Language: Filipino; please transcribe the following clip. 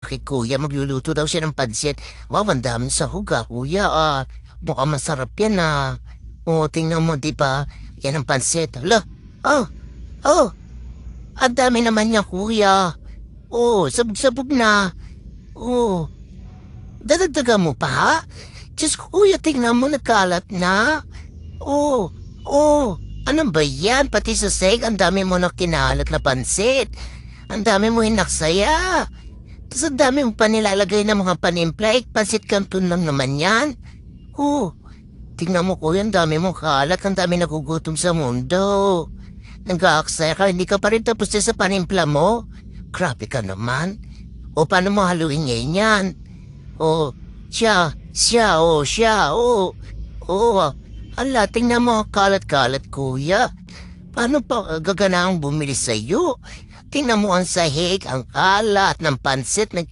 Kay kuya, magluluto daw siya ng pansit. Wow, ang dami sahog kuya. Mukhang masarap yan tingnan mo, di ba? Yan ang pansit. Hala, oh, oh, ang dami naman niya kuya. Sabog-sabog na. Oh, dadagdagan mo pa ha? Diyos ko kuya, tingnan mo, nagkalat na. Oh, ano ba yan? Pati sa seg, ang dami mo na kinalat na pansit. Ang dami mo hinaksaya. Tapos ang dami mo pa nilalagay ng mga panimpla. Pansit canton lang naman yan. Tingnan mo kuya, ang dami mo kalat. Ang dami nagugutom sa mundo. Nag-aaksaya ka, hindi ka pa rin tapos sa panimpla mo. Grabe ka naman. Paano mo haluin ngayon yan? Siya. Ala, tingnan mo ang kalat-kalat, kuya. Paano pa gaganaang bumili sa'yo? Tingnan mo ang sahig, ang kalat ng pansit.